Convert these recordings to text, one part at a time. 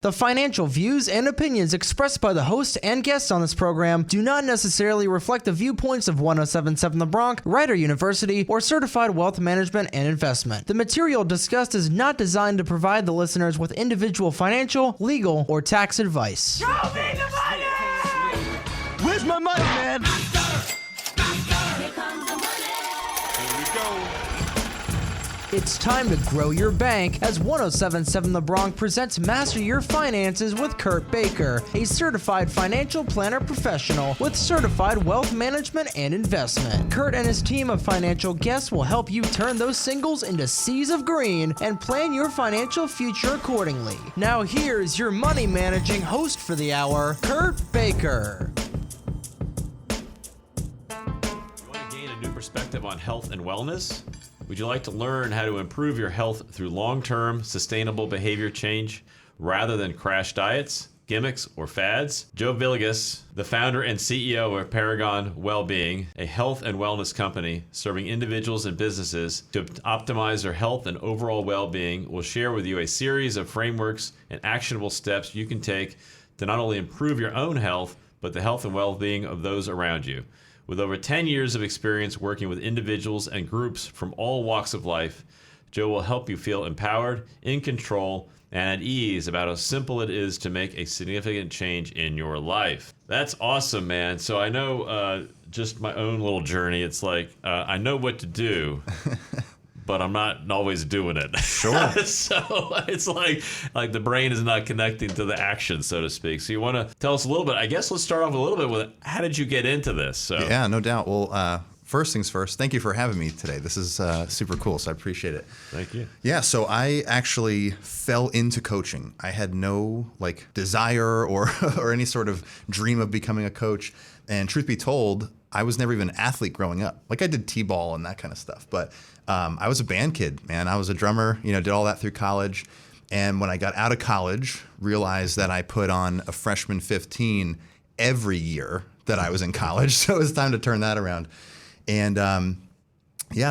The financial views and opinions expressed by the host and guests on this program do not necessarily reflect the viewpoints of 1077 The Bronx, Rider University, or Certified Wealth Management and Investment. The material discussed is not designed to provide the listeners with individual financial, legal, or tax advice. Show me the money! Where's my money, man? Here comes the money! Here we go. It's time to grow your bank as 1077 The Bronx presents Master Your Finances with Kurt Baker, a certified financial planner professional with certified wealth management and investment. Kurt and his team of financial guests will help you turn those singles into seas of green and plan your financial future accordingly. Now here's your money managing host for the hour, Kurt Baker. You want to gain a new perspective on health and wellness? Would you like to learn how to improve your health through long-term, sustainable behavior change rather than crash diets, gimmicks, or fads? Joe Villegas, the founder and CEO of Paragon Well-Being, a health and wellness company serving individuals and businesses to optimize their health and overall well-being, will share with you a series of frameworks and actionable steps you can take to not only improve your own health, but the health and well-being of those around you. With over 10 years of experience working with individuals and groups from all walks of life, Joe will help you feel empowered, in control, and at ease about how simple it is to make a significant change in your life. That's awesome, man. So I know just my own little journey. It's like I know what to do, but I'm not always doing it. Sure. So it's like the brain is not connecting to the action, so to speak. So you want to tell us a little bit. I guess let's start off a little bit with how did you get into this? So. Yeah, no doubt. Well, first things first, thank you for having me today. This is super cool, so I appreciate it. Thank you. Yeah, so I actually fell into coaching. I had no desire or or any sort of dream of becoming a coach. And truth be told, I was never even an athlete growing up. I did t-ball and that kind of stuff, but I was a band kid, man. I was a drummer, did all that through college. And when I got out of college, realized that I put on a freshman 15 every year that I was in college. So it was time to turn that around. And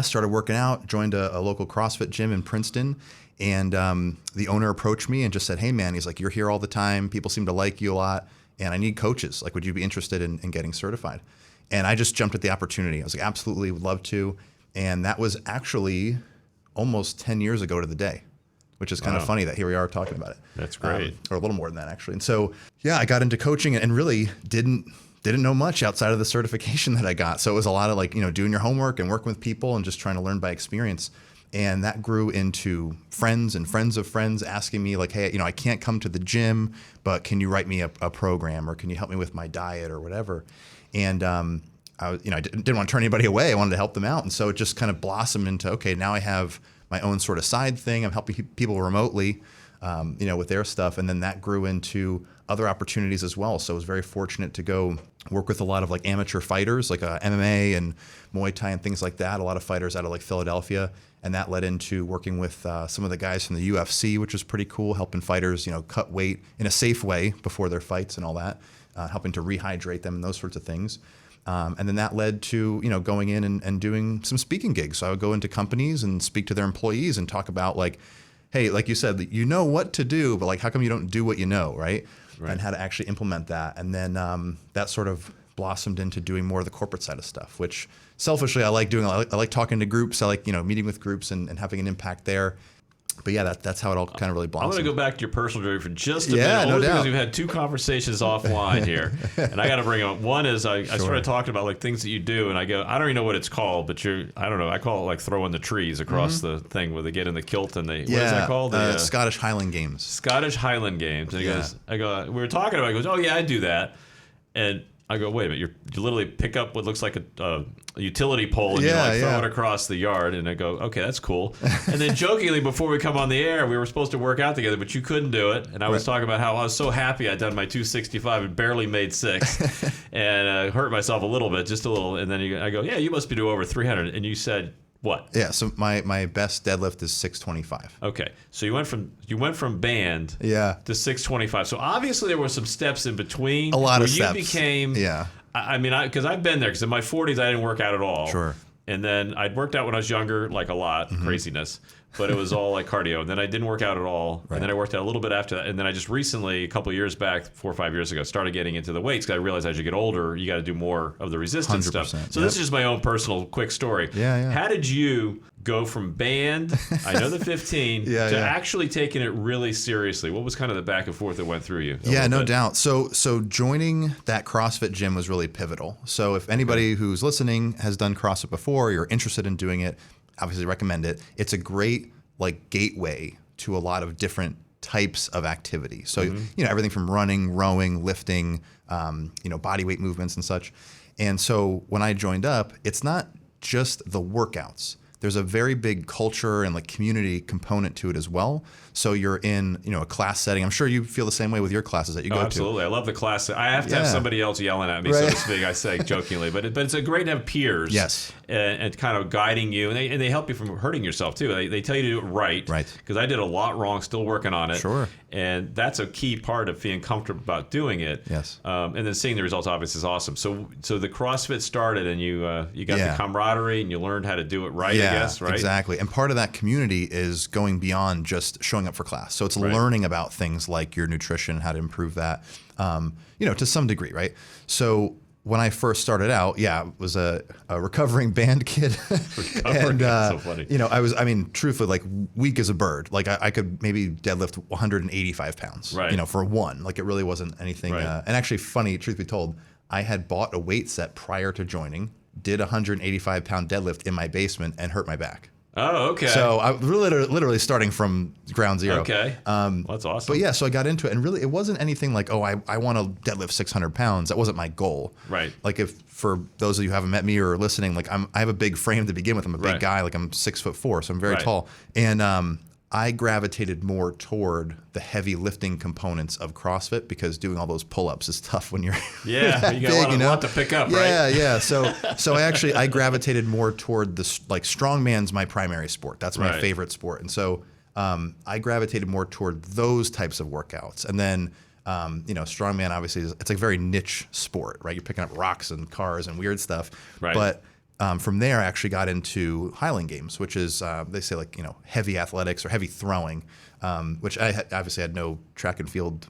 started working out, joined a local CrossFit gym in Princeton. And the owner approached me and just said, hey, man, he's like, you're here all the time. People seem to like you a lot. And I need coaches. Would you be interested in getting certified? And I just jumped at the opportunity. I was like, absolutely, would love to. And that was actually almost 10 years ago to the day, which is kind of funny that here we are talking about it. That's great. Or a little more than that, actually. And so, I got into coaching and really didn't know much outside of the certification that I got. So it was a lot of doing your homework and working with people and just trying to learn by experience. And that grew into friends and friends of friends asking me hey, I can't come to the gym, but can you write me a program or can you help me with my diet or whatever? And I didn't want to turn anybody away. I wanted to help them out. And so it just kind of blossomed into, okay, now I have my own sort of side thing. I'm helping people remotely, with their stuff. And then that grew into other opportunities as well. So I was very fortunate to go work with a lot of amateur fighters, MMA and Muay Thai and things like that. A lot of fighters out of Philadelphia. And that led into working with some of the guys from the UFC, which was pretty cool, helping fighters, cut weight in a safe way before their fights and all that, helping to rehydrate them and those sorts of things. And then that led to, going in and doing some speaking gigs. So I would go into companies and speak to their employees and talk about hey, like you said, you know what to do, but how come you don't do what you know, right? And how to actually implement that. And then that sort of blossomed into doing more of the corporate side of stuff, which selfishly I like doing. I like talking to groups. I like, meeting with groups and having an impact there. But yeah, that's how it all kind of really blossomed. I'm going to go back to your personal journey for just a minute. No only doubt. Because we've had two conversations offline here. And I got to bring up, one is I started talking about things that you do, and I go, I don't even know what it's called, but I don't know, I call it throwing the trees across the thing where they get in the kilt and what is that called? Scottish Highland Games. Scottish Highland Games. And he goes, we were talking about it, he goes, oh yeah, I do that. And I go, wait a minute, you literally pick up what looks like a utility pole and you throw it across the yard. And I go, okay, that's cool. And then jokingly, before we come on the air, we were supposed to work out together, but you couldn't do it. And I was talking about how I was so happy I'd done my 265 and barely made 6 and hurt myself a little bit, just a little. And then I go, yeah, you must be doing over 300. And you said, what? Yeah, so my best deadlift is 625. Okay, so you went from band to 625. So obviously there were some steps in between. A lot of steps. You became because I've been there because in my 40s I didn't work out at all. Sure. And then I'd worked out when I was younger, a lot, craziness. but it was all like cardio. And then I didn't work out at all. Right. And then I worked out a little bit after that. And then I just recently, a couple of years back, 4 or 5 years ago, started getting into the weights because I realized as you get older, you got to do more of the resistance stuff. 100%, So this is just my own personal quick story. Yeah. How did you go from band, I know the 15, to actually taking it really seriously? What was kind of the back and forth that went through you? Yeah, no doubt. So joining that CrossFit gym was really pivotal. So if anybody who's listening has done CrossFit before, you're interested in doing it, obviously recommend it. It's a great like gateway to a lot of different types of activity. So everything from running, rowing, lifting, body weight movements and such. And so when I joined up, it's not just the workouts. There's a very big culture and like community component to it as well. So you're in, a class setting. I'm sure you feel the same way with your classes that you go to. Absolutely. I love the class. I have to have somebody else yelling at me, so to speak, I say jokingly. But it's a great to have peers. Yes. And kind of guiding you. And they help you from hurting yourself, too. They tell you to do it right. Right. Because I did a lot wrong, still working on it. Sure. And that's a key part of feeling comfortable about doing it. Yes. And then seeing the results, obviously, is awesome. So the CrossFit started, and you got the camaraderie, and you learned how to do it right, I guess, right? Exactly. And part of that community is going beyond just showing up for class. So it's learning about things like your nutrition, how to improve that, to some degree, right? So when I first started out, I was a recovering band kid. And, so funny. Truthfully, like weak as a bird. Like I could maybe deadlift 185 pounds, for one. Like it really wasn't anything. Right. And actually funny, truth be told, I had bought a weight set prior to joining, did a 185 pound deadlift in my basement and hurt my back. Oh, okay. So I was literally starting from ground zero. Okay. Well, that's awesome. But so I got into it, and really it wasn't anything like, I want to deadlift 600 pounds. That wasn't my goal. Right. Like for those of you who haven't met me or are listening, like I have a big frame to begin with. I'm a big guy. Like I'm 6'4", so I'm very tall. And I gravitated more toward the heavy lifting components of CrossFit because doing all those pull-ups is tough when you're you got a lot to pick up, right? Yeah. So I gravitated more toward strongman's my primary sport. That's my favorite sport, and so I gravitated more toward those types of workouts. And then strongman obviously it's like a very niche sport, right? You're picking up rocks and cars and weird stuff, right? But from there, I actually got into Highland Games, which is they say heavy athletics or heavy throwing, which I obviously had no track and field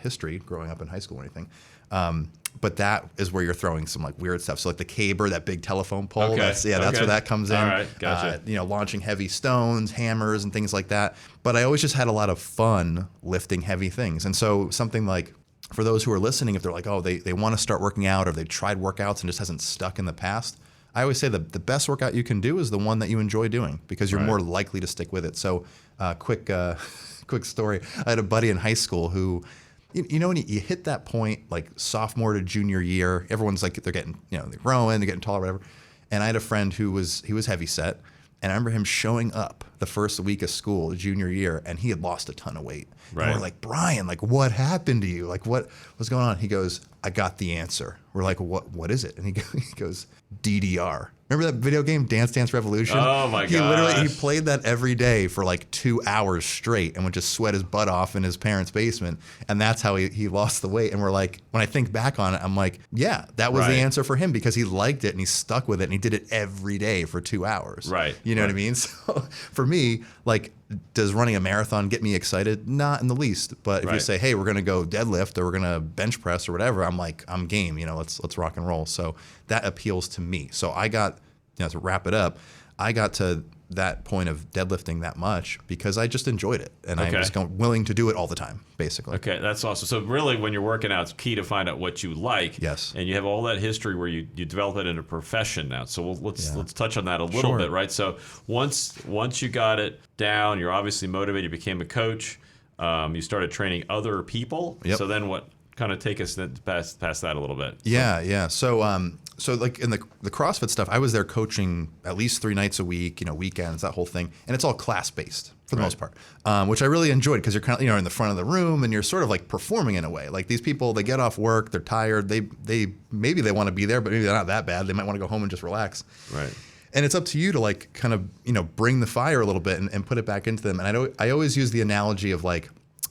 history growing up in high school or anything. But that is where you're throwing some weird stuff. So the caber, that big telephone pole, okay. that's where that comes in. All right, gotcha. Launching heavy stones, hammers, and things like that. But I always just had a lot of fun lifting heavy things. And so something like, for those who are listening, if they're like, they want to start working out or they've tried workouts and just hasn't stuck in the past, I always say the best workout you can do is the one that you enjoy doing because you're more likely to stick with it. So quick story. I had a buddy in high school who, when you hit that point, like sophomore to junior year, everyone's like, they're getting, they're growing, they're getting taller, whatever. And I had a friend he was heavy set. And I remember him showing up the first week of school, junior year, and he had lost a ton of weight. Right. And we're like, Brian, what happened to you? What was going on? He goes, I got the answer. We're like, what is it? And he goes, DDR. Remember that video game, Dance Dance Revolution? Oh my gosh. He played that every day for 2 hours straight and would just sweat his butt off in his parents' basement. And that's how he lost the weight. And we're like, when I think back on it, I'm like, yeah, that was the answer for him because he liked it and he stuck with it and he did it every day for 2 hours. Right. You know what I mean? So for me, does running a marathon get me excited? Not in the least. But if you say, hey, we're going to go deadlift or we're going to bench press or whatever, I'm like, I'm game. Let's rock and roll. So that appeals to me. So I got, to wrap it up, I got to that point of deadlifting that much because I just enjoyed it. And I'm just willing to do it all the time, basically. Okay, that's awesome. So really, when you're working out, it's key to find out what you like. Yes. And you have all that history where you develop it into a profession now. So let's touch on that a little bit, right? So once you got it down, you're obviously motivated, you became a coach, you started training other people. Yep. So then what? Kind of take us past that a little bit. Yeah. So in the CrossFit stuff, I was there coaching at least 3 nights a week, weekends, that whole thing, and it's all class based for the most part, which I really enjoyed because you're kind of in the front of the room and you're sort of performing in a way. Like these people, they get off work, they're tired, they maybe they want to be there, but maybe they're not that bad. They might want to go home and just relax. Right. And it's up to you to kind of bring the fire a little bit and put it back into them. And I always use the analogy of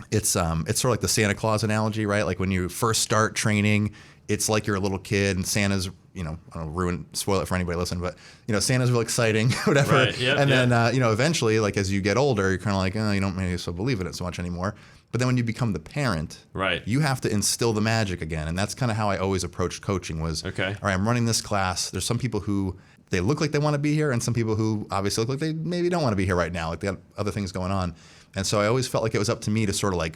it's sort of like the Santa Claus analogy, right? Like when you first start training, it's like you're a little kid and Santa's I don't spoil it for anybody listening, but Santa's real exciting, whatever. Right. Yep, and then eventually, like as you get older, you're kind of like, oh, you don't maybe so believe in it so much anymore. But then when you become the parent, right, you have to instill the magic again. And that's kind of how I always approached coaching was, okay, all right, I'm running this class. There's some people who they look like they want to be here, and some people who obviously look like they maybe don't want to be here right now, like they have other things going on. And so I always felt like it was up to me to sort of like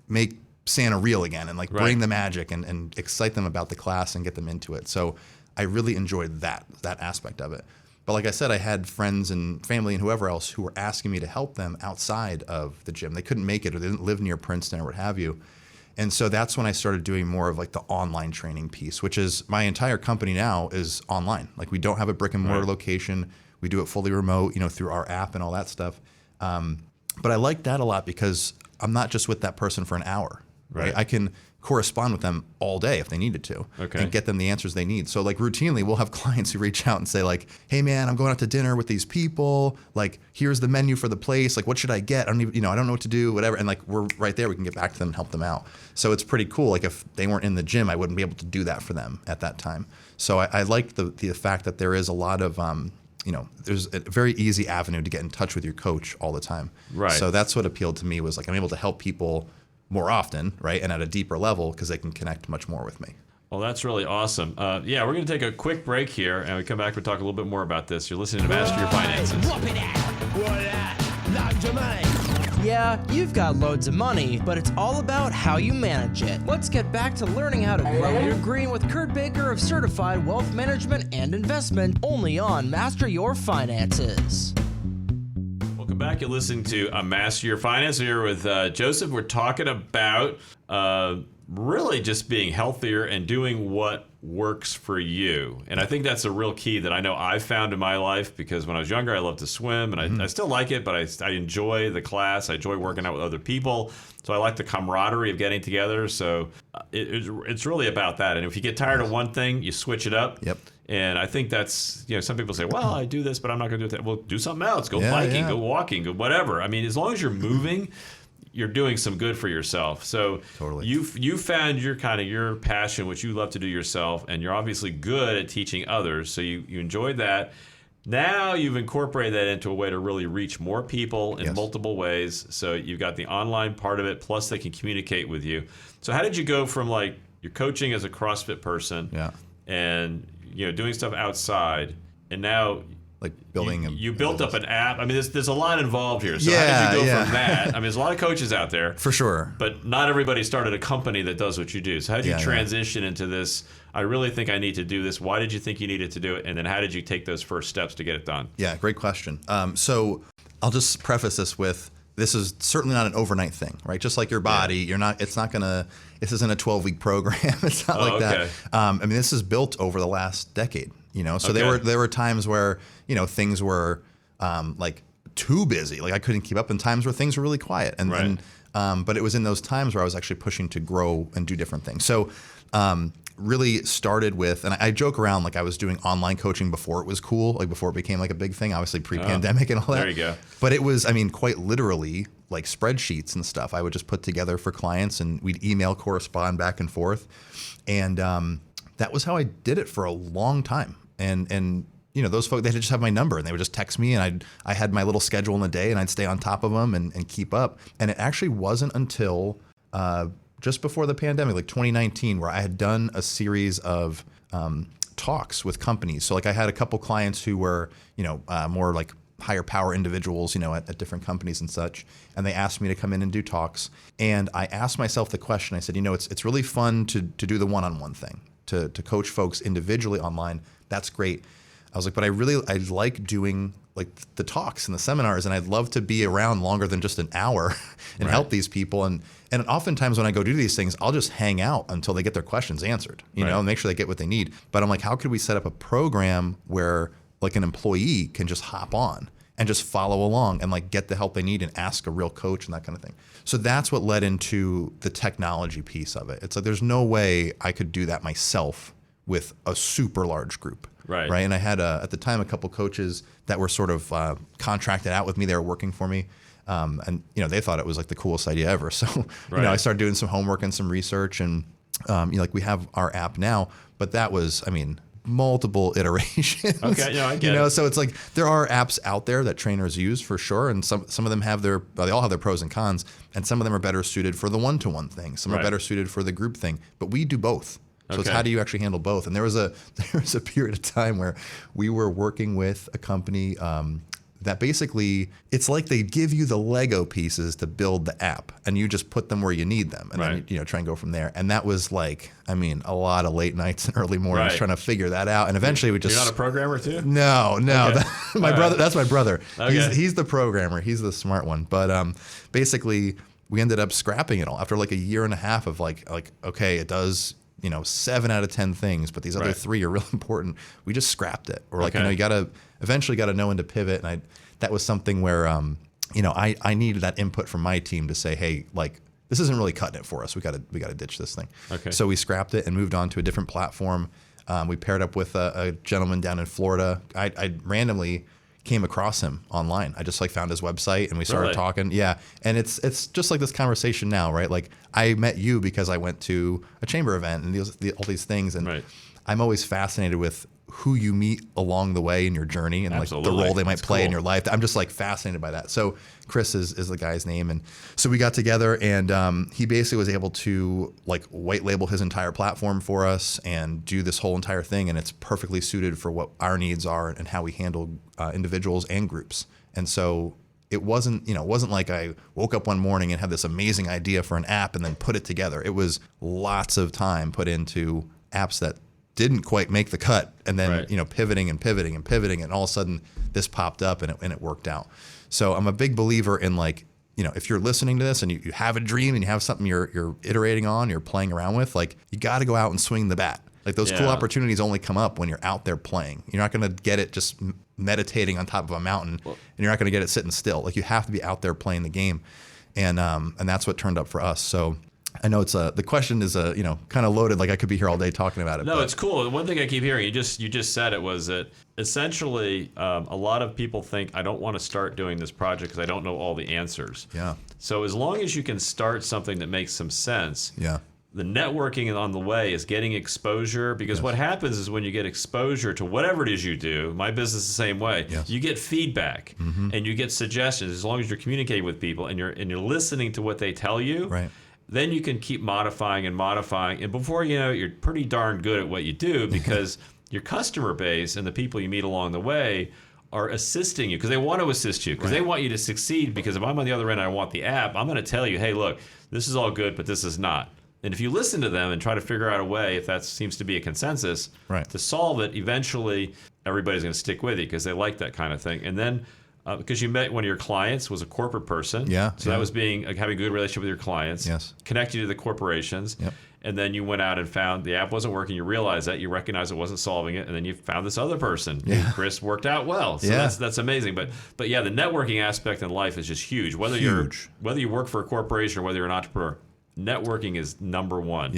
make Santa real again and bring the magic and excite them about the class and get them into it. So I really enjoyed that aspect of it. But like I said, I had friends and family and whoever else who were asking me to help them outside of the gym. They couldn't make it or they didn't live near Princeton or what have you. And so that's when I started doing more of like the online training piece, which is my entire company now is online. Like we don't have a brick and mortar location. We do it fully remote, through our app and all that stuff. But I like that a lot because I'm not just with that person for an hour, right? I can correspond with them all day if they needed to and get them the answers they need. So like routinely we'll have clients who reach out and say like, hey man, I'm going out to dinner with these people. Like, here's the menu for the place. Like, what should I get? I don't know what to do, whatever. And like, we're right there. We can get back to them and help them out. So it's pretty cool. Like if they weren't in the gym, I wouldn't be able to do that for them at that time. So I like the fact that there is a lot of, there's a very easy avenue to get in touch with your coach all the time. Right. So that's what appealed to me was like, I'm able to help people more often, right, and at a deeper level because they can connect much more with me. Well, that's really awesome. We're going to take a quick break here, and we come back, we'll talk a little bit more about this. You're listening to Master Your Finances. Yeah, you've got loads of money, but it's all about how you manage it. Let's get back to learning how to grow your green with Kurt Baker of Certified Wealth Management and Investment, only on Master Your Finances. Welcome back. You're listening to Master Your Finance here with Joseph. We're talking about really just being healthier and doing what works for you. And I think that's a real key that I know I've found in my life because when I was younger, I loved to swim and I still like it, but I enjoy the class. I enjoy working out with other people. So I like the camaraderie of getting together. So it's really about that. And if you get tired of one thing, you switch it up. Yep. And I think that's, some people say, well, I do this, but I'm not going to do that. Well, do something else. Go biking, go walking, go whatever. I mean, as long as you're moving, you're doing some good for yourself. So totally. You found your passion, which you love to do yourself, and you're obviously good at teaching others. So you enjoyed that. Now you've incorporated that into a way to really reach more people in multiple ways. So you've got the online part of it, plus they can communicate with you. So how did you go from like you're coaching as a CrossFit person and doing stuff outside, and now like building you built up an app. I mean, there's a lot involved here. So how did you go from that? I mean, there's a lot of coaches out there. For sure. But not everybody started a company that does what you do. So how did you transition into this? I really think I need to do this. Why did you think you needed to do it? And then how did you take those first steps to get it done? Yeah, great question. So I'll just preface this with, this is certainly not an overnight thing, right? Just like your body, this isn't a 12-week program. It's not like that. I mean, this is built over the last decade, So there were times where, things were like too busy. Like I couldn't keep up, and times where things were really quiet. And but it was in those times where I was actually pushing to grow and do different things. So really started with, and I joke around like I was doing online coaching before it was cool, like before it became like a big thing, obviously pre-pandemic and all that. There you go. But it was, quite literally like spreadsheets and stuff I would just put together for clients, and we'd email correspond back and forth. And that was how I did it for a long time. And those folks, they'd just have my number and they would just text me, and I had my little schedule in the day, and I'd stay on top of them and keep up. And it actually wasn't until just before the pandemic, like 2019, where I had done a series of talks with companies. So like I had a couple clients who were, more like higher power individuals, at different companies and such. And they asked me to come in and do talks. And I asked myself the question, I said, it's really fun to do the one-on-one thing, to coach folks individually online. That's great. I was like, but I like doing like the talks and the seminars, and I'd love to be around longer than just an hour and help these people. And oftentimes when I go do these things, I'll just hang out until they get their questions answered, and make sure they get what they need. But I'm like, how could we set up a program where like an employee can just hop on and just follow along and like get the help they need and ask a real coach and that kind of thing. So that's what led into the technology piece of it. It's like, there's no way I could do that myself with a super large group. Right. And I had at the time a couple coaches that were sort of contracted out with me. They were working for me. And they thought it was like the coolest idea ever. So, I started doing some homework and some research, and Like we have our app now, but that was, I mean, multiple iterations. Okay, I get it. So it's like there are apps out there that trainers use for sure, and some of them have they all have their pros and cons, and some of them are better suited for the one-to-one thing. Some are better suited for the group thing, but we do both. So it's how do you actually handle both? And there was a period of time where we were working with a company that basically, it's like they give you the Lego pieces to build the app, and you just put them where you need them, and then you try and go from there. And that was like, I mean, a lot of late nights and early mornings trying to figure that out. And eventually we just— You're not a programmer too? No. Okay. My brother. That's my brother. Okay. He's the programmer. He's the smart one. But basically, we ended up scrapping it all after like a year and a half of like okay, it does 7 out of 10 things, but these other 3 are really important. We just scrapped it. Or like, you eventually got to know when to pivot. And that was something where, I needed that input from my team to say, hey, like, this isn't really cutting it for us. We got to ditch this thing. Okay. So we scrapped it and moved on to a different platform. We paired up with a gentleman down in Florida. I randomly came across him online. I just like found his website and we started talking. Yeah. And it's just like this conversation now, right? Like I met you because I went to a chamber event and all these things. And I'm always fascinated with who you meet along the way in your journey and like the role they might play in your life. I'm just like fascinated by that. So Chris is the guy's name. And so we got together and he basically was able to like white label his entire platform for us and do this whole entire thing. And it's perfectly suited for what our needs are and how we handle individuals and groups. And so it wasn't like I woke up one morning and had this amazing idea for an app and then put it together. It was lots of time put into apps that didn't quite make the cut, and then pivoting and all of a sudden this popped up and it worked out. So I'm a big believer in like, if you're listening to this and you have a dream and you have something you're iterating on, you're playing around with, like you got to go out and swing the bat. Like those cool opportunities only come up when you're out there playing. You're not going to get it just meditating on top of a mountain, and you're not going to get it sitting still. Like you have to be out there playing the game, and that's what turned up for us. So I know it's the question is kind of loaded. Like I could be here all day talking about it. No, it's cool. One thing I keep hearing, you just said it, was that essentially a lot of people think I don't want to start doing this project because I don't know all the answers. Yeah. So as long as you can start something that makes some sense. Yeah. The networking on the way is getting exposure, because what happens is when you get exposure to whatever it is you do, my business is the same way. Yes. You get feedback and you get suggestions. As long as you're communicating with people and you're listening to what they tell you. Right. Then you can keep modifying, and before you know it, you're pretty darn good at what you do, because your customer base and the people you meet along the way are assisting you because they want to assist you, because they want you to succeed. Because if I'm on the other end and I want the app, I'm going to tell you, hey, look, this is all good, but this is not. And if you listen to them and try to figure out a way, if that seems to be a consensus, to solve it, eventually everybody's going to stick with you because they like that kind of thing. And then because you met one of your clients was a corporate person. So that was having a good relationship with your clients. Connect you to the corporations. And then you went out and found the app wasn't working. You realized that. You recognized it wasn't solving it. And then you found this other person. Chris worked out well. So that's amazing. But yeah, the networking aspect in life is just huge. Whether you work for a corporation or whether you're an entrepreneur, networking is number one.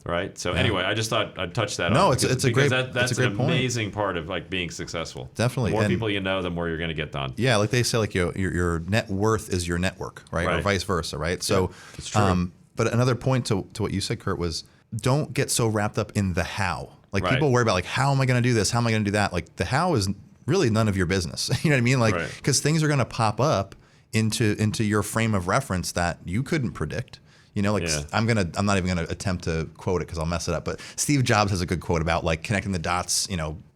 Right. So anyway, I just thought I'd touch that. No, on it's a great. That's an point. Amazing part of like being successful. Definitely. The more people you know, the more you're going to get done. Yeah, like they say, like your net worth is your network, right? Or vice versa, right? So, it's true. But another point to what you said, Kurt, was don't get so wrapped up in the how. Like people worry about like, how am I going to do this? How am I going to do that? Like the how is really none of your business. You know what I mean? Like because things are going to pop up into your frame of reference that you couldn't predict. I'm not even gonna attempt to quote it because I'll mess it up. But Steve Jobs has a good quote about like connecting the dots,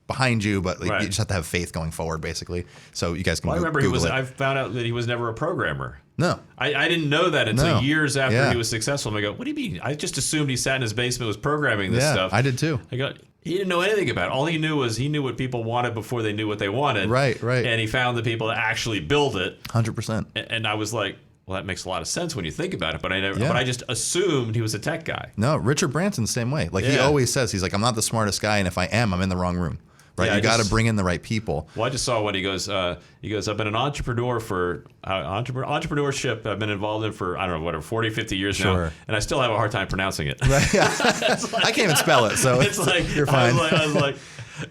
behind you, but like, you just have to have faith going forward, basically. So you guys can. I remember Google it. I found out that he was never a programmer. No, I didn't know that until years after he was successful. And I go, what do you mean? I just assumed he sat in his basement was programming this stuff. I did too. I go, he didn't know anything about it. All he knew was he knew what people wanted before they knew what they wanted. Right. And he found the people that actually build it. 100%. And I was like, well, that makes a lot of sense when you think about it, but I just assumed he was a tech guy. No, Richard Branson's the same way. Like he always says, he's like, I'm not the smartest guy, and if I am, I'm in the wrong room. Right? You got to bring in the right people. Well, I just saw one. He goes, I've been an entrepreneur for entrepreneurship. I've been involved in for, I don't know, whatever, 40, 50 years now, and I still have a hard time pronouncing it. Right. Like, I can't even spell it, so it's like you're fine. I was like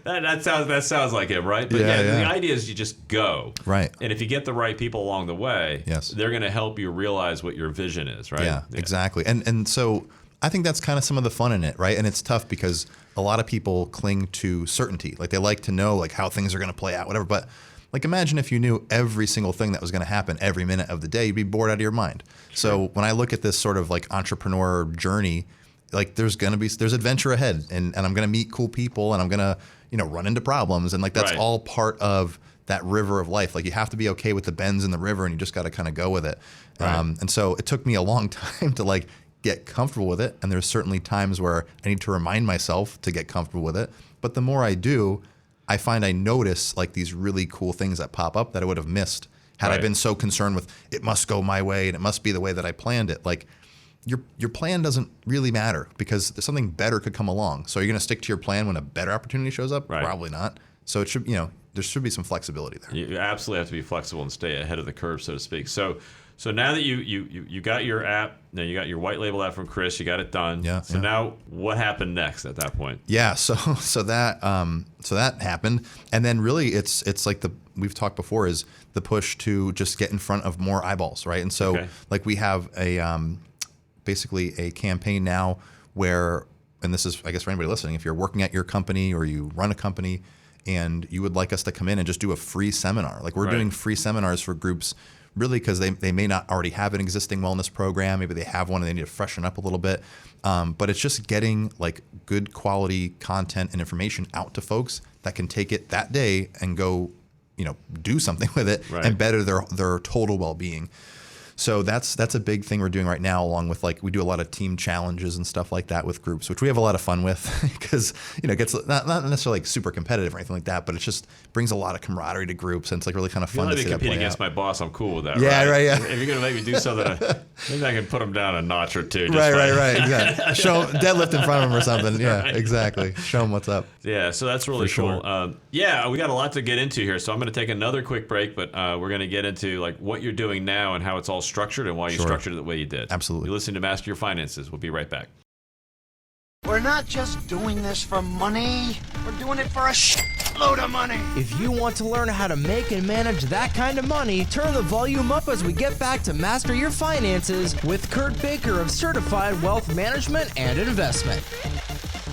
that sounds like him, right? But the idea is you just go. Right. And if you get the right people along the way, they're going to help you realize what your vision is, right? Yeah, exactly. And so I think that's kind of some of the fun in it, right? And it's tough because a lot of people cling to certainty. Like they like to know like how things are going to play out, whatever. But like imagine if you knew every single thing that was going to happen every minute of the day, you'd be bored out of your mind. Sure. So when I look at this sort of like entrepreneur journey, like there's adventure ahead, and I'm going to meet cool people, and I'm going to, run into problems, and like that's all part of that river of life. Like you have to be okay with the bends in the river, and you just got to kind of go with it. Right. And so it took me a long time to like get comfortable with it. And there's certainly times where I need to remind myself to get comfortable with it. But the more I do, I find I notice like these really cool things that pop up that I would have missed had I been so concerned with it must go my way and it must be the way that I planned it. Like your plan doesn't really matter because something better could come along. So are you going to stick to your plan when a better opportunity shows up? Right. Probably not. So it should, there should be some flexibility there. You absolutely have to be flexible and stay ahead of the curve, so to speak. So now that you got your app, now you got your white label app from Chris, you got it done. Yeah. So now what happened next at that point? Yeah. So that happened, and then really it's like we've talked before is the push to just get in front of more eyeballs, right? And so like we have basically a campaign now where, and this is I guess for anybody listening, if you're working at your company or you run a company and you would like us to come in and just do a free seminar, like we're doing free seminars for groups. Really, because they may not already have an existing wellness program. Maybe they have one and they need to freshen up a little bit. But it's just getting like good quality content and information out to folks that can take it that day and go, do something with it and better their total well-being. So that's a big thing we're doing right now, along with like we do a lot of team challenges and stuff like that with groups, which we have a lot of fun with because it gets not necessarily like super competitive or anything like that, but it just brings a lot of camaraderie to groups, and it's like really kind of fun to see that play out. Compete against my boss, I'm cool with that. Yeah, right. Yeah. If you're gonna make me do something, maybe I can put him down a notch or two. Right. Exactly. Show deadlift in front of him or something. Yeah, exactly. Show him what's up. Yeah, so that's really cool. Sure. We got a lot to get into here, so I'm going to take another quick break, but we're going to get into like what you're doing now and how it's all structured and why you structured it the way you did. Absolutely. You're listening to Master Your Finances. We'll be right back. We're not just doing this for money. We're doing it for a load of money. If you want to learn how to make and manage that kind of money, turn the volume up as we get back to Master Your Finances with Kurt Baker of Certified Wealth Management and Investment.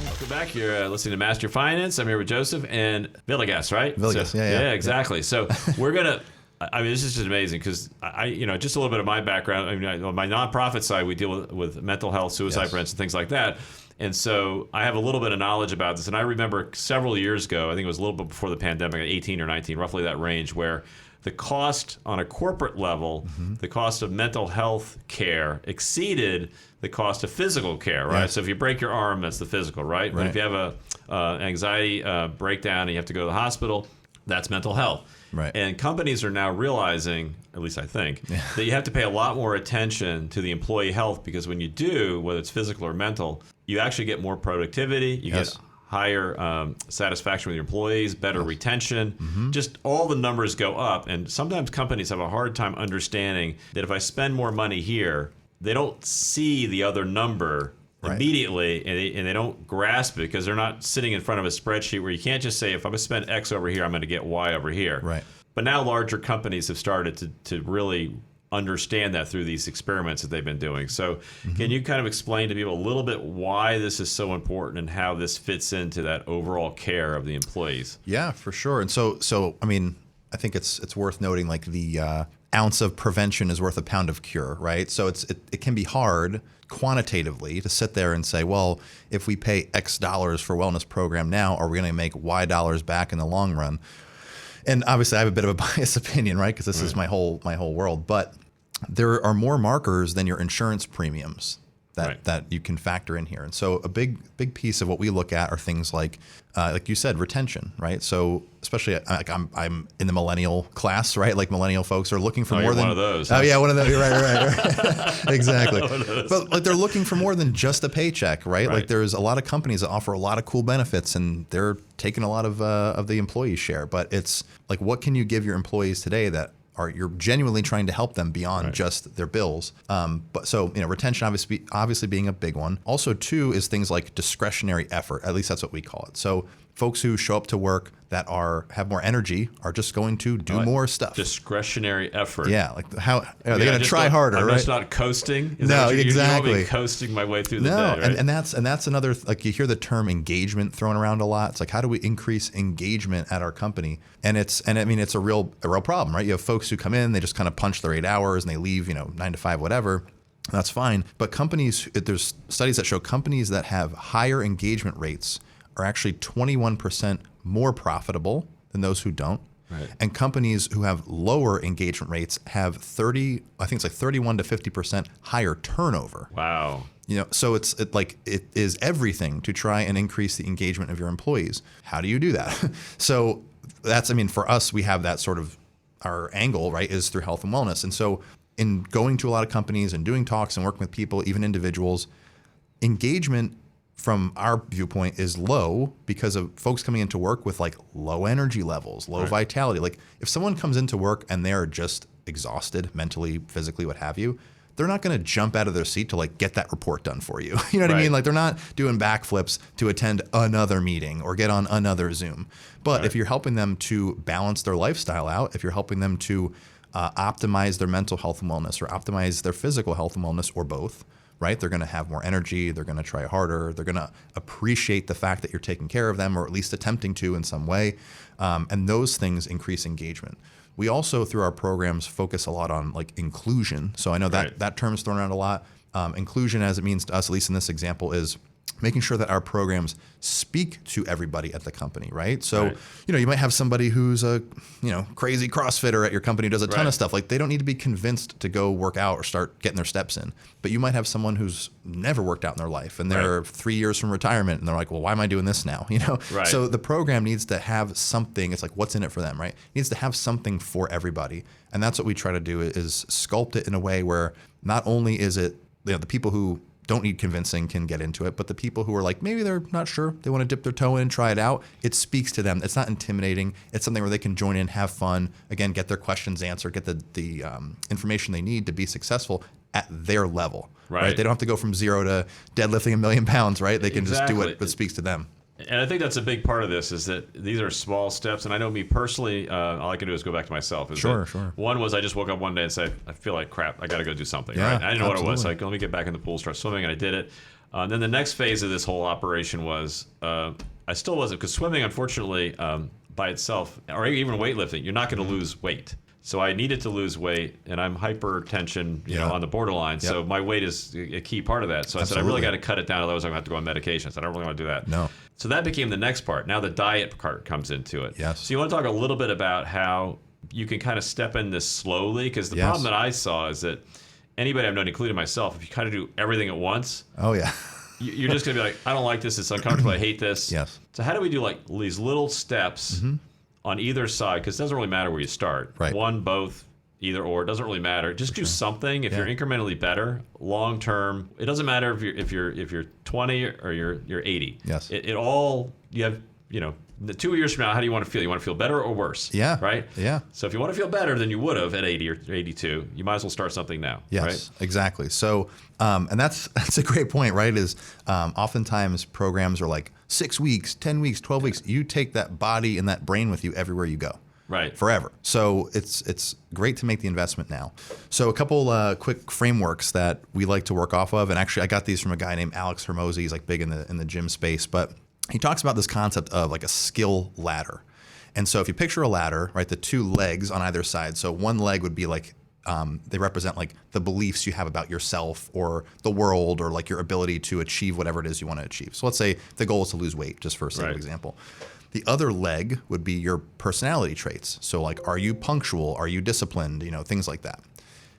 Welcome back. You're listening to Master Your Finance. I'm here with Joseph and Villegas, right? Villegas, yeah, exactly. So we're going to... I mean, this is just amazing because just a little bit of my background. I mean, on my nonprofit side, we deal with mental health, suicide prevention, things like that. And so I have a little bit of knowledge about this. And I remember several years ago, I think it was a little bit before the pandemic, 18 or 19, roughly that range, where the cost on a corporate level, the cost of mental health care exceeded the cost of physical care, right? So if you break your arm, that's the physical, right? But if you have an anxiety breakdown and you have to go to the hospital, that's mental health. Right. And companies are now realizing, at least I think, that you have to pay a lot more attention to the employee health because when you do, whether it's physical or mental, you actually get more productivity, you get higher satisfaction with your employees, better retention, just all the numbers go up. And sometimes companies have a hard time understanding that if I spend more money here, they don't see the other number immediately, and they don't grasp it because they're not sitting in front of a spreadsheet where you can't just say, if I'm going to spend X over here, I'm going to get Y over here. Right. But now larger companies have started to really understand that through these experiments that they've been doing. So can you kind of explain to people a little bit why this is so important and how this fits into that overall care of the employees? Yeah, for sure. And so I mean, I think it's worth noting like the ounce of prevention is worth a pound of cure, right? So it can be hard quantitatively to sit there and say, well, if we pay X dollars for a wellness program now, are we going to make Y dollars back in the long run? And obviously I have a bit of a biased opinion, right? Because this is my whole world. But there are more markers than your insurance premiums that you can factor in here. And so a big piece of what we look at are things like you said, retention, right? So especially like I'm in the millennial class, right? Like millennial folks are looking for more than one of those. Oh yeah, one of those. Right. Exactly. But like they're looking for more than just a paycheck, right? Like there's a lot of companies that offer a lot of cool benefits, and they're taking a lot of the employee share. But it's like, what can you give your employees today that you're genuinely trying to help them beyond just their bills. But so, retention obviously being a big one. Also, too, is things like discretionary effort. At least that's what we call it. So folks who show up to work that have more energy are just going to do more stuff. Discretionary effort. Yeah, like how are they going to try harder? I'm right? just not coasting. No, exactly. You want me coasting my way through the day, right? and that's another, like, you hear the term engagement thrown around a lot. It's like, how do we increase engagement at our company? And I mean it's a real problem, right? You have folks who come in, they just kind of punch their 8 hours and they leave, 9 to 5, whatever. That's fine. But there's studies that show companies that have higher engagement rates are actually 21% more profitable than those who don't. Right. And companies who have lower engagement rates have 31 to 50% higher turnover. Wow. So it is everything to try and increase the engagement of your employees. How do you do that? So for us, we have that sort of, our angle, right, is through health and wellness. And so in going to a lot of companies and doing talks and working with people, even individuals, engagement from our viewpoint is low because of folks coming into work with like low energy levels, low vitality. Like if someone comes into work and they're just exhausted mentally, physically, what have you, they're not going to jump out of their seat to like get that report done for you. You know what I mean? Like they're not doing backflips to attend another meeting or get on another Zoom. But if you're helping them to balance their lifestyle out, if you're helping them to optimize their mental health and wellness or optimize their physical health and wellness or both, right? They're going to have more energy. They're going to try harder. They're going to appreciate the fact that you're taking care of them, or at least attempting to in some way. And those things increase engagement. We also, through our programs, focus a lot on like inclusion. So I know that term is thrown around a lot. Inclusion, as it means to us, at least in this example, is making sure that our programs speak to everybody at the company, right? So, you might have somebody who's a, crazy CrossFitter at your company who does a ton of stuff. Like they don't need to be convinced to go work out or start getting their steps in. But you might have someone who's never worked out in their life and they're 3 years from retirement and they're like, well, why am I doing this now? So the program needs to have something. It's like, what's in it for them, right? It needs to have something for everybody. And that's what we try to do, is sculpt it in a way where not only is it, the people who don't need convincing can get into it, but the people who are like, maybe they're not sure, they want to dip their toe in and try it out, it speaks to them. It's not intimidating. It's something where they can join in, have fun, again, get their questions answered, get the information they need to be successful at their level. Right? They don't have to go from zero to deadlifting 1 million pounds, right? They can just do what speaks to them. And I think that's a big part of this, is that these are small steps. And I know me personally, all I can do is go back to myself. Sure. One was I just woke up one day and said, I feel like crap. I got to go do something. Yeah, right? I didn't know what it was. Like, let me get back in the pool, start swimming, and I did it. And then the next phase of this whole operation was I still wasn't, because swimming, unfortunately, by itself, or even weightlifting, you're not going to lose weight. So I needed to lose weight, and I'm hypertension, on the borderline. So my weight is a key part of that. So I said, I really got to cut it down, otherwise I'm going to have to go on medications. I don't really want to do that. No. So that became the next part. Now the diet part comes into it. Yes. So you want to talk a little bit about how you can kind of step in this slowly, because the problem that I saw is that anybody I've known, including myself, if you kind of do everything at once, you're just going to be like, I don't like this. It's uncomfortable. I hate this. Yes. So how do we do like these little steps on either side? Because it doesn't really matter where you start. Right. One, both, either or. It doesn't really matter. Just do something. If you're incrementally better, long term, it doesn't matter if you're 20 or you're 80. Yes. It all, you have, the 2 years from now, how do you want to feel? You want to feel better or worse? Yeah. Right? Yeah. So if you want to feel better than you would have at 80 or 82, you might as well start something now. Yes, right? Exactly. So, and that's a great point, right? Is oftentimes programs are like 6 weeks, 10 weeks, 12 weeks. You take that body and that brain with you everywhere you go. Right. Forever. So it's great to make the investment now. So a couple quick frameworks that we like to work off of, and actually I got these from a guy named Alex Hermosi. He's like big in the gym space, but he talks about this concept of like a skill ladder. And so if you picture a ladder, right, the two legs on either side. So one leg would be like they represent like the beliefs you have about yourself or the world, or like your ability to achieve whatever it is you want to achieve. So let's say the goal is to lose weight, just for a simple example. The other leg would be your personality traits. So like, are you punctual? Are you disciplined? Things like that.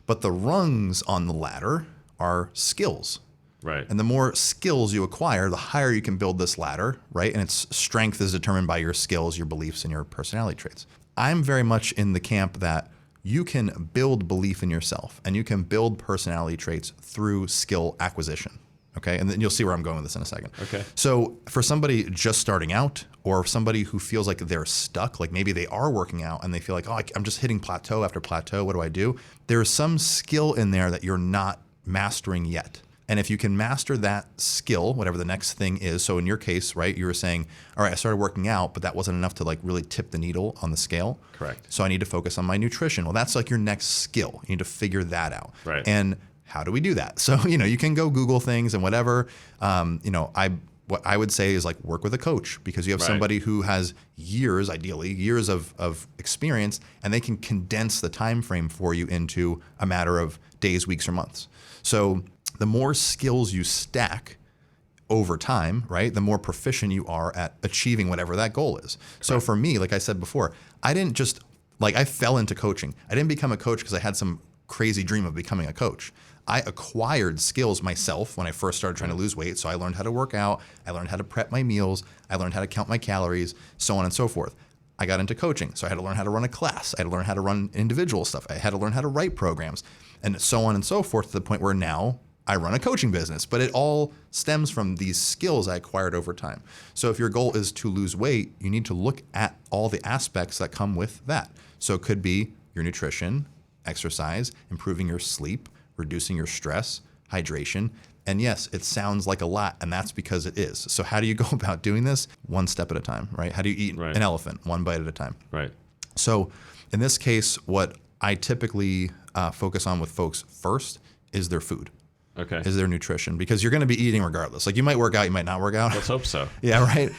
But the rungs on the ladder are skills. Right. And the more skills you acquire, the higher you can build this ladder, right? And its strength is determined by your skills, your beliefs, and your personality traits. I'm very much in the camp that you can build belief in yourself and you can build personality traits through skill acquisition. Okay, and then you'll see where I'm going with this in a second. Okay. So for somebody just starting out, or somebody who feels like they're stuck, like maybe they are working out and they feel like, oh, I'm just hitting plateau after plateau, what do I do? There's some skill in there that you're not mastering yet. And if you can master that skill, whatever the next thing is, so in your case, right, you were saying, all right, I started working out, but that wasn't enough to like really tip the needle on the scale. Correct. So I need to focus on my nutrition. Well, that's like your next skill. You need to figure that out. Right. And how do we do that? So, you can go Google things and whatever. What I would say is like work with a coach, because you have somebody who has ideally years of experience, and they can condense the time frame for you into a matter of days, weeks, or months. So the more skills you stack over time, right, the more proficient you are at achieving whatever that goal is. Correct. So for me, like I said before, I didn't just I fell into coaching. I didn't become a coach because I had some crazy dream of becoming a coach. I acquired skills myself when I first started trying to lose weight. So I learned how to work out. I learned how to prep my meals. I learned how to count my calories, so on and so forth. I got into coaching. So I had to learn how to run a class. I had to learn how to run individual stuff. I had to learn how to write programs, and so on and so forth, to the point where now I run a coaching business. But it all stems from these skills I acquired over time. So if your goal is to lose weight, you need to look at all the aspects that come with that. So it could be your nutrition, exercise, improving your sleep, reducing your stress, hydration. And yes, it sounds like a lot, and that's because it is. So how do you go about doing this? One step at a time, right? How do you eat an elephant? One bite at a time. Right. So in this case, what I typically focus on with folks first is their food. Okay. Is their nutrition, because you're going to be eating regardless. Like you might work out, you might not work out. Let's hope so. Yeah, right.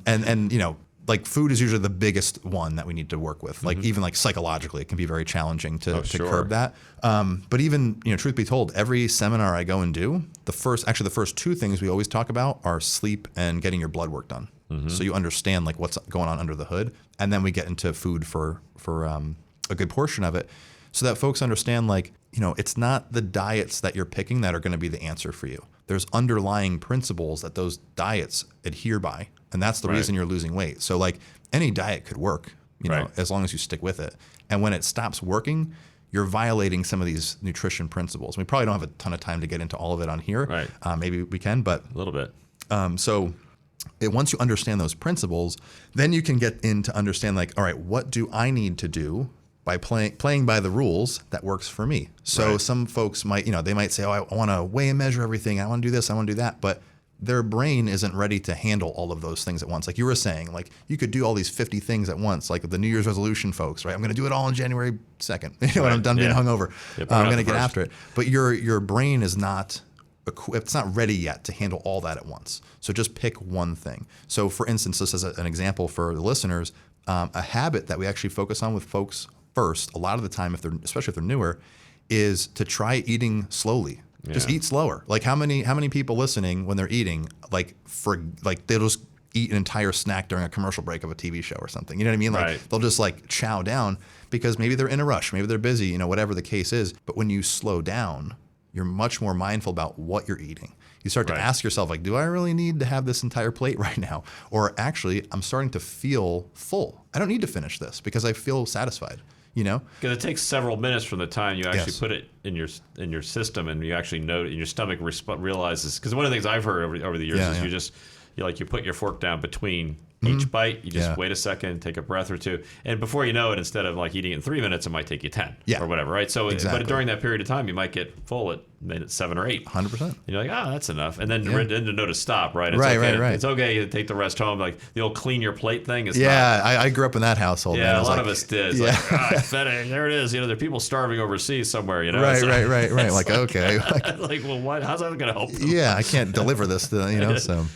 And like food is usually the biggest one that we need to work with. Like even like psychologically, it can be very challenging to curb that. But even, truth be told, every seminar I go and do, the first two things we always talk about are sleep and getting your blood work done. So you understand like what's going on under the hood. And then we get into food for a good portion of it, so that folks understand like, it's not the diets that you're picking that are going to be the answer for you. There's underlying principles that those diets adhere by. And that's the reason you're losing weight. So like any diet could work, as long as you stick with it. And when it stops working, you're violating some of these nutrition principles. We probably don't have a ton of time to get into all of it on here. Right. Maybe we can, but a little bit. Once you understand those principles, then you can get into understand like, all right, what do I need to do by playing by the rules that works for me? So some folks might, they might say, oh, I want to weigh and measure everything. I want to do this, I want to do that. But their brain isn't ready to handle all of those things at once. Like you were saying, like you could do all these 50 things at once, like the New Year's resolution folks, right? I'm going to do it all on January 2nd. When I'm done being hungover, I'm going to get after it. But your brain is not it's not ready yet to handle all that at once. So just pick one thing. So for instance, this is an example for the listeners, a habit that we actually focus on with folks first, a lot of the time, especially if they're newer, is to try eating slowly. Yeah. Just eat slower. Like how many people listening when they're eating, they'll just eat an entire snack during a commercial break of a TV show or something. You know what I mean? Like they'll just like chow down because maybe they're in a rush, maybe they're busy, whatever the case is. But when you slow down, you're much more mindful about what you're eating. You start to ask yourself, like, do I really need to have this entire plate right now? Or actually, I'm starting to feel full. I don't need to finish this because I feel satisfied. Because it takes several minutes from the time you actually put it in your system, and you actually know it, and your stomach realizes. Because one of the things I've heard over the years is you put your fork down between each bite. You just wait a second, take a breath or two, and before you know it, instead of like eating it in 3 minutes, it might take you 10 or whatever, right? So, but during that period of time, you might get full at minute 7 or 8. 100%. And you're like, that's enough, and then to know to stop, right? It's right. It's okay to take the rest home. Like the old clean your plate thing. I grew up in that howsehold. Yeah, a lot of us did. It's like, I fed it. There it is. There are people starving overseas somewhere. Right. Like okay. Like, well, what? How's that going to help them? Yeah, I can't deliver this to So.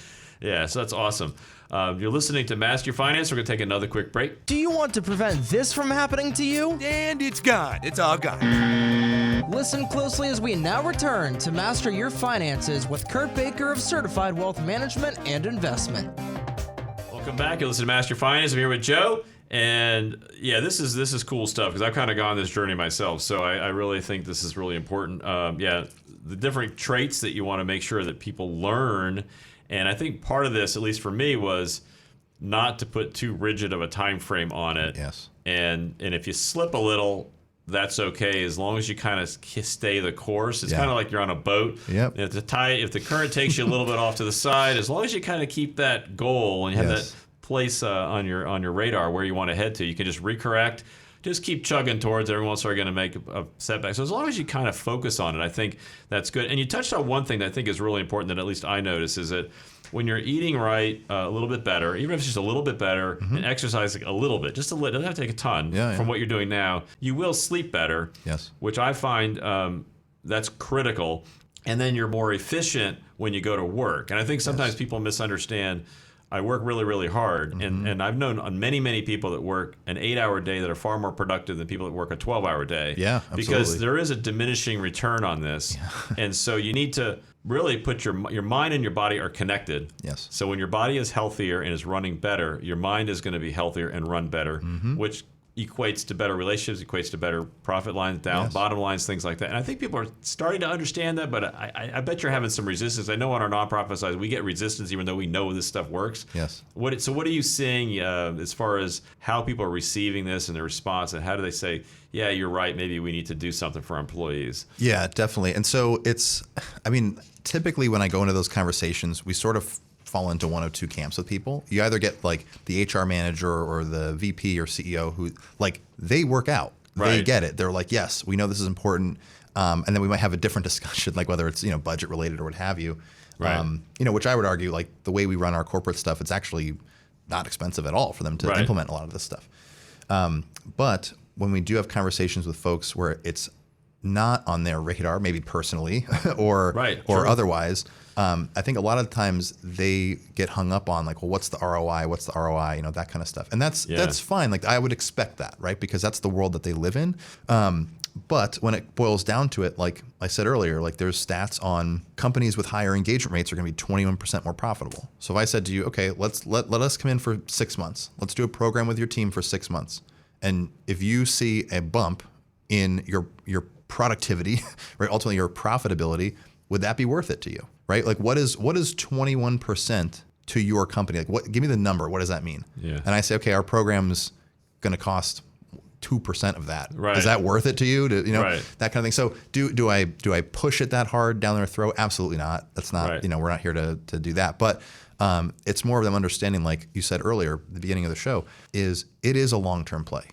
Yeah, so that's awesome. You're listening to Master Your Finance. We're going to take another quick break. Do you want to prevent this from happening to you? And it's gone. It's all gone. Listen closely as we now return to Master Your Finances with Kurt Baker of Certified Wealth Management and Investment. Welcome back. You're listening to Master Your Finance. I'm here with Joe. And yeah, this is cool stuff because I've kind of gone this journey myself. So I really think this is really important. The different traits that you want to make sure that people learn. And I think part of this, at least for me, was not to put too rigid of a time frame on it. Yes. And if you slip a little, that's okay, as long as you kind of stay the course. It's kind of like you're on a boat. Yep. If the current takes you a little bit off to the side, as long as you kind of keep that goal and you have that place on your radar where you want to head to, you can just recorrect. just keep chugging towards it. Every once in a while, you're going to make a setback. So as long as you kind of focus on it, I think that's good. And you touched on one thing that I think is really important that at least I notice is that when you're eating right a little bit better, even if it's just a little bit better, and exercising a little bit, just a little, doesn't have to take a ton from what you're doing now, you will sleep better, which I find that's critical. And then you're more efficient when you go to work. And I think sometimes people misunderstand, I work really, really hard. And I've known many, many people that work an 8-hour day that are far more productive than people that work a 12-hour day. Yeah, absolutely. Because there is a diminishing return on this. And so you need to really put your mind and your body are connected. Yes. So when your body is healthier and is running better, your mind is going to be healthier and run better, which equates to better relationships, equates to better profit lines, bottom lines, things like that. And I think people are starting to understand that, but I bet you're having some resistance. I know on our nonprofit side, we get resistance even though we know this stuff works. Yes. So what are you seeing as far as how people are receiving this and their response, and how do they say, yeah, you're right, maybe we need to do something for our employees? Yeah, definitely. And so typically when I go into those conversations, we sort of fall into one of two camps with people. You either get like the HR manager or the VP or CEO who like they work out, they get it. They're like, yes, we know this is important. And then we might have a different discussion, like whether it's, budget related or what have you. Which I would argue like the way we run our corporate stuff, it's actually not expensive at all for them to implement a lot of this stuff. But when we do have conversations with folks where it's not on their radar, maybe personally or otherwise, I think a lot of times they get hung up on like, well, what's the ROI? What's the ROI? That kind of stuff. And that's fine. Like I would expect that, right? Because that's the world that they live in. But when it boils down to it, like I said earlier, like there's stats on companies with higher engagement rates are going to be 21% more profitable. So if I said to you, okay, let us come in for 6 months. Let's do a program with your team for 6 months. And if you see a bump in your productivity, right, ultimately your profitability, would that be worth it to you, right? Like what is 21% to your company? Like give me the number. What does that mean? Yeah. And I say, okay, our program's going to cost 2% of that. Right. Is that worth it to you? That kind of thing. So do I push it that hard down their throat? Absolutely not. That's not, we're not here to do that. But it's more of them understanding, like you said earlier, at the beginning of the show, it is a long-term play.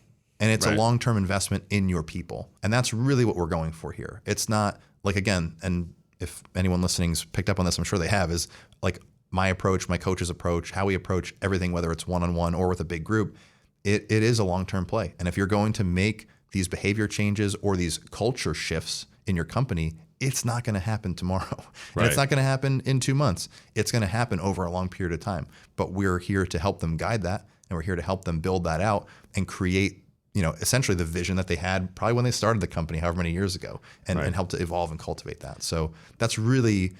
And it's a long-term investment in your people. And that's really what we're going for here. It's not like, again, and if anyone listening's picked up on this, I'm sure they have, is like my approach, my coach's approach, how we approach everything, whether it's one-on-one or with a big group, it is a long-term play. And if you're going to make these behavior changes or these culture shifts in your company, it's not going to happen tomorrow. And it's not going to happen in 2 months. It's going to happen over a long period of time. But we're here to help them guide that, and we're here to help them build that out and create essentially the vision that they had probably when they started the company, however many years ago, and help to evolve and cultivate that. So that's really,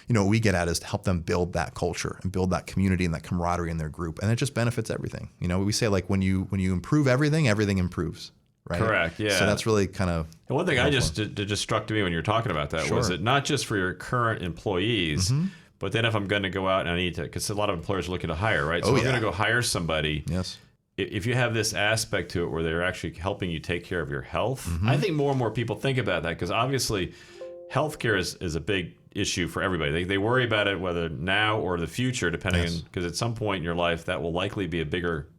what we get at is to help them build that culture and build that community and that camaraderie in their group. And it just benefits everything. We say like when you improve everything improves. Right? Correct. Yeah. So that's really kind of. And one thing just struck to me when you were talking about that was it not just for your current employees, but then if I'm going to go out and I need to, because a lot of employers are looking to hire, right? So I'm going to go hire somebody. Yes. If you have this aspect to it where they're actually helping you take care of your health, I think more and more people think about that because obviously healthcare is a big issue for everybody. They worry about it whether now or the future, depending on, because at some point in your life that will likely be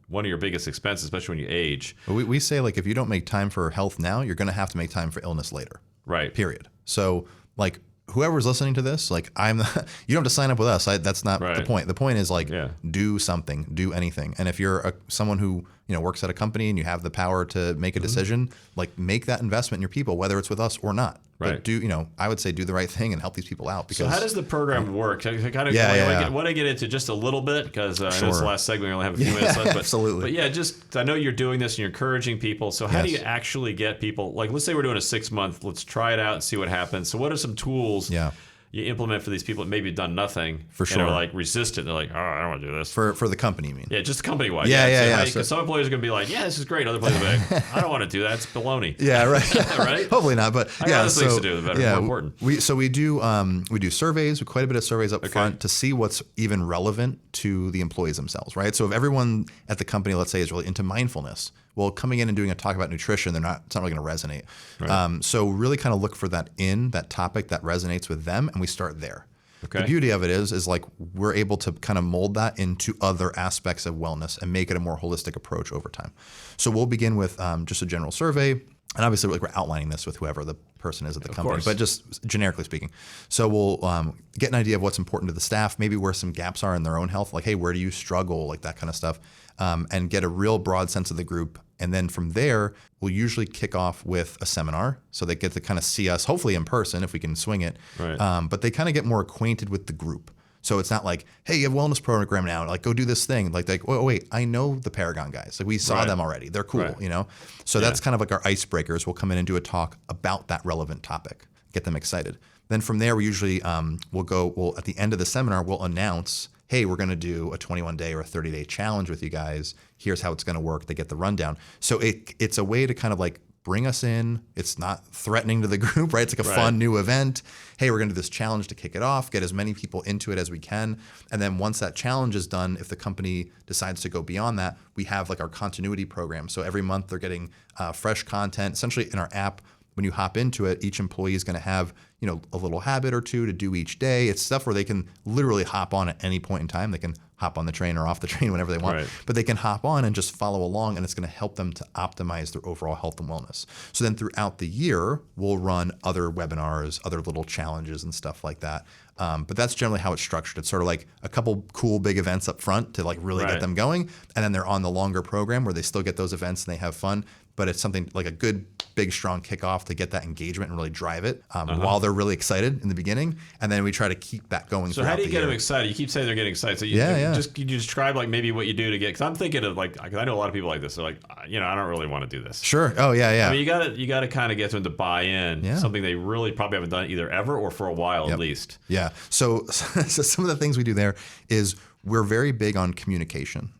one of your biggest expenses, especially when you age. We say like if you don't make time for health now, you're going to have to make time for illness later. Right. Period. So like whoever's listening to this, like you don't have to sign up with us. That's not the point. The point is like do something, do anything. And if you're someone who works at a company and you have the power to make a decision, like make that investment in your people, whether it's with us or not. Right. But I would say do the right thing and help these people out. Because, so how does the program work? I kind of want to get into just a little bit because I know it's the last segment. We only have a few minutes left. But, absolutely. But I know you're doing this and you're encouraging people. So how do you actually get people? Like, let's say we're doing a 6 month. Let's try it out and see what happens. So what are some tools? You implement for these people that maybe done nothing for sure, and are like resistant. They're like, oh, I don't want to do this for the company. You mean? Yeah, just company wide. Because some employees are going to be like, yeah, this is great. Other employees are like, I don't want to do that. It's baloney. Yeah, right. Right. Hopefully not, but I got other things to do that are more important. We do surveys, quite a bit of surveys up front to see what's even relevant to the employees themselves, right? So if everyone at the company, let's say, is really into mindfulness, well, coming in and doing a talk about nutrition, it's not really going to resonate. Right. So really kind of look for that topic that resonates with them, and we start there. Okay. The beauty of it is like we're able to kind of mold that into other aspects of wellness and make it a more holistic approach over time. So we'll begin with just a general survey. And obviously, like, we're outlining this with whoever the person is at the company, course. but just generically speaking. So we'll get an idea of what's important to the staff, maybe where some gaps are in their own health, like, hey, where do you struggle, like that kind of stuff, and get a real broad sense of the group. And then from there, we'll usually kick off with a seminar. So they get to kind of see us, hopefully in person if we can swing it. Right. But they kind of get more acquainted with the group. So it's not like, hey, you have a wellness program now, like go do this thing. Like, oh, wait, I know the Paragon guys. Like we saw them already. They're cool, Right. you know? So that's kind of like our icebreakers. We'll come in and do a talk about that relevant topic, get them excited. Then from there, we usually we'll at the end of the seminar, we'll announce, hey, we're going to do a 21-day or a 30-day challenge with you guys. Here's how it's going to work. They get the rundown. So it's a way to kind of like bring us in. It's not threatening to the group, right? It's like a fun new event. Hey, we're going to do this challenge to kick it off, get as many people into it as we can. And then once that challenge is done, if the company decides to go beyond that, we have like our continuity program. So every month they're getting fresh content. Essentially in our app, when you hop into it, each employee is going to have, you know, a little habit or two to do each day. It's stuff where they can literally hop on at any point in time. They can hop on the train or off the train whenever they want, Right. but they can hop on and just follow along, and it's going to help them to optimize their overall health and wellness. So then throughout the year, we'll run other webinars, other little challenges and stuff like that. But that's generally how it's structured. It's sort of like a couple cool big events up front to like really get them going. And then they're on the longer program where they still get those events and they have fun. But it's something like a good, big, strong kickoff to get that engagement and really drive it while they're really excited in the beginning. And then we try to keep that going. So how do you get them excited? You keep saying they're getting excited. So you can you describe like maybe what you do to get, because I'm thinking of like, cause I know a lot of people like this. They're like, you know, I don't really want to do this. Sure. Oh yeah. I mean, you got to kind of get them to buy in. Yeah. Something they really probably haven't done either ever or for a while at least. Yeah. So some of the things we do there is we're very big on communication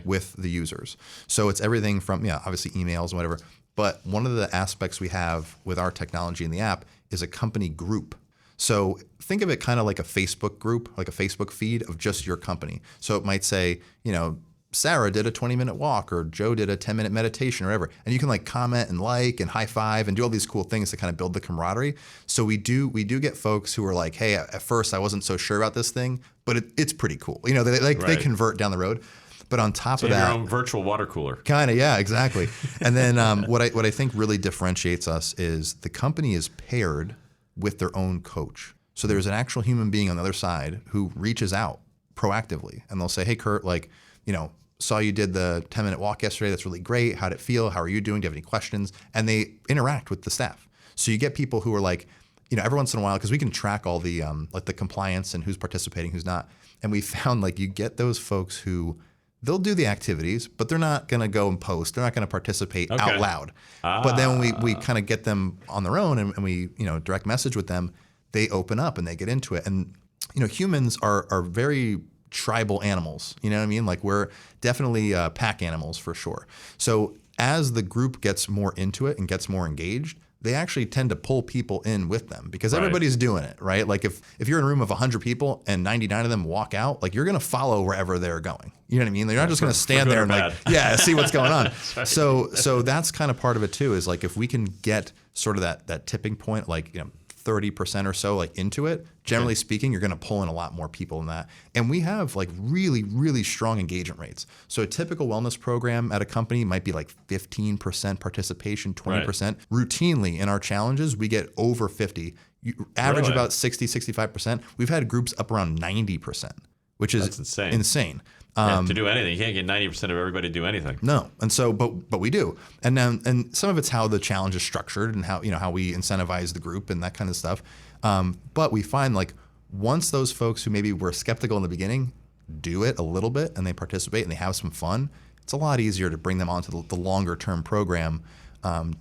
with the users. So it's everything from, obviously emails and whatever. But one of the aspects we have with our technology in the app is a company group. So think of it kind of like a Facebook group, like a Facebook feed of just your company. So it might say, you know, Sarah did a 20-minute walk or Joe did a 10-minute meditation or whatever. And you can like comment and like and high five and do all these cool things to kind of build the camaraderie. So we do get folks who are like, hey, at first I wasn't so sure about this thing, but it's pretty cool. You know, they convert down the road. But on top of that, your own virtual water cooler. Kind of, yeah, exactly. And then what I think really differentiates us is the company is paired with their own coach. So there's an actual human being on the other side who reaches out proactively, and they'll say, "Hey, Kurt, like, you know, saw you did the 10-minute walk yesterday. That's really great. How'd it feel? How are you doing? Do you have any questions?" And they interact with the staff. So you get people who are like, you know, every once in a while, because we can track all the like the compliance and who's participating, who's not, and we found like you get those folks who they'll do the activities, but they're not going to go and post. They're not going to participate out loud. But then when we kind of get them on their own and we, you know, direct message with them, they open up and they get into it. And, you know, humans are very tribal animals. You know what I mean? Like we're definitely pack animals for sure. So as the group gets more into it and gets more engaged, they actually tend to pull people in with them because everybody's doing it, right? Like if you're in a room of 100 people and 99 of them walk out, like you're going to follow wherever they're going. You know what I mean? They're not just going to stand there and like, see what's going on. So that's kind of part of it too, is like if we can get sort of that tipping point, like, you know, 30% or so like into it, generally speaking, you're going to pull in a lot more people than that. And we have like really, really strong engagement rates. So a typical wellness program at a company might be like 15% participation, 20%. Routinely in our challenges, we get over 50. You average about 60, 65%. We've had groups up around 90%, which is insane. To do anything, you can't get 90% of everybody to do anything. No, and so, but we do, and some of it's how the challenge is structured and how we incentivize the group and that kind of stuff. But we find like once those folks who maybe were skeptical in the beginning do it a little bit and they participate and they have some fun, it's a lot easier to bring them onto the longer term program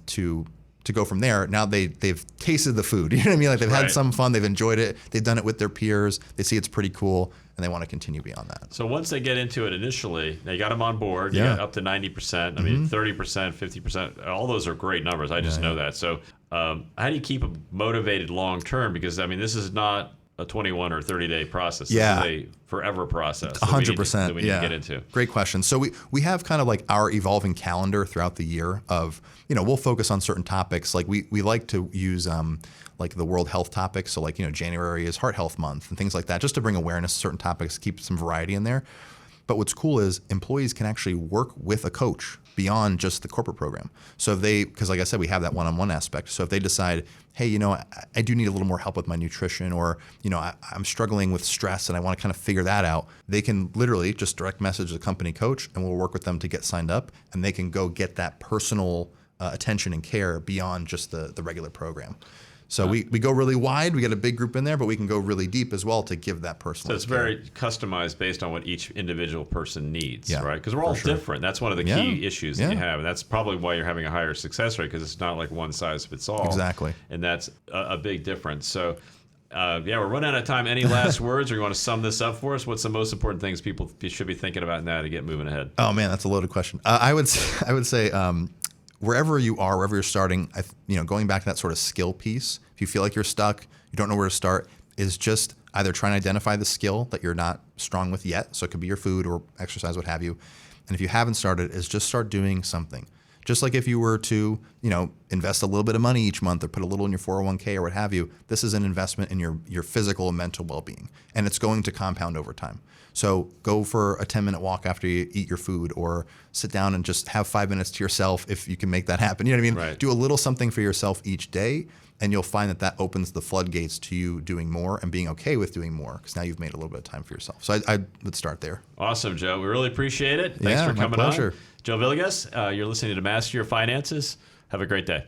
to go from there. Now they've tasted the food. You know what I mean? Like they've had some fun, they've enjoyed it, they've done it with their peers, they see it's pretty cool, and they want to continue beyond that. So once they get into it initially, now you got them on board, you got up to 90%, I mean 30%, 50%, all those are great numbers. I just know that. So how do you keep them motivated long term? Because I mean, this is not a 21 or 30-day process. Yeah. This is a forever process. 100%. That we need to get into. Great question. So we have kind of like our evolving calendar throughout the year of, we'll focus on certain topics. Like we like to use like the World Health topics. So like, January is Heart Health Month and things like that, just to bring awareness to certain topics, keep some variety in there. But what's cool is employees can actually work with a coach beyond just the corporate program. So because like I said, we have that one-on-one aspect. So if they decide, hey, I do need a little more help with my nutrition, or, I'm struggling with stress and I want to kind of figure that out, they can literally just direct message the company coach and we'll work with them to get signed up, and they can go get that personal attention and care beyond just the regular program. So we go really wide. We get a big group in there, but we can go really deep as well to give that personal. So it's care. very customized based on what each individual person needs, Yeah, right? Because we're all different. That's one of the key issues that you Yeah. have. And that's probably why you're having a higher success rate, because it's not like one size fits all. Exactly. And that's a big difference. So, we're running out of time. Any last words, or you want to sum this up for us? What's the most important things people should be thinking about now to get moving ahead? Oh, man, that's a loaded question. I would say wherever you are, wherever you're starting, going back to that sort of skill piece, if you feel like you're stuck, you don't know where to start, is just either try and identify the skill that you're not strong with yet. So it could be your food or exercise, what have you. And if you haven't started, is just start doing something. Just like if you were to, invest a little bit of money each month or put a little in your 401k or what have you, this is an investment in your physical and mental well-being, and it's going to compound over time. So go for a 10-minute walk after you eat your food, or sit down and just have 5 minutes to yourself if you can make that happen. You know what I mean? Right. Do a little something for yourself each day, and you'll find that opens the floodgates to you doing more and being okay with doing more, because now you've made a little bit of time for yourself. So I would start there. Awesome, Joe. We really appreciate it. Thanks Yeah, for my coming pleasure. on. Joe Villegas, you're listening to Master Your Finances. Have a great day.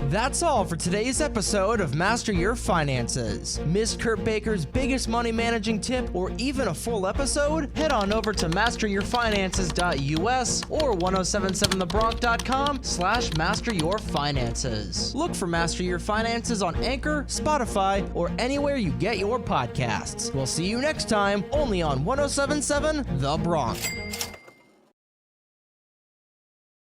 That's all for today's episode of Master Your Finances. Miss Kurt Baker's biggest money managing tip, or even a full episode? Head on over to masteryourfinances.us or 1077thebronx.com/masteryourfinances. Look for Master Your Finances on Anchor, Spotify, or anywhere you get your podcasts. We'll see you next time, only on 1077 The Bronx.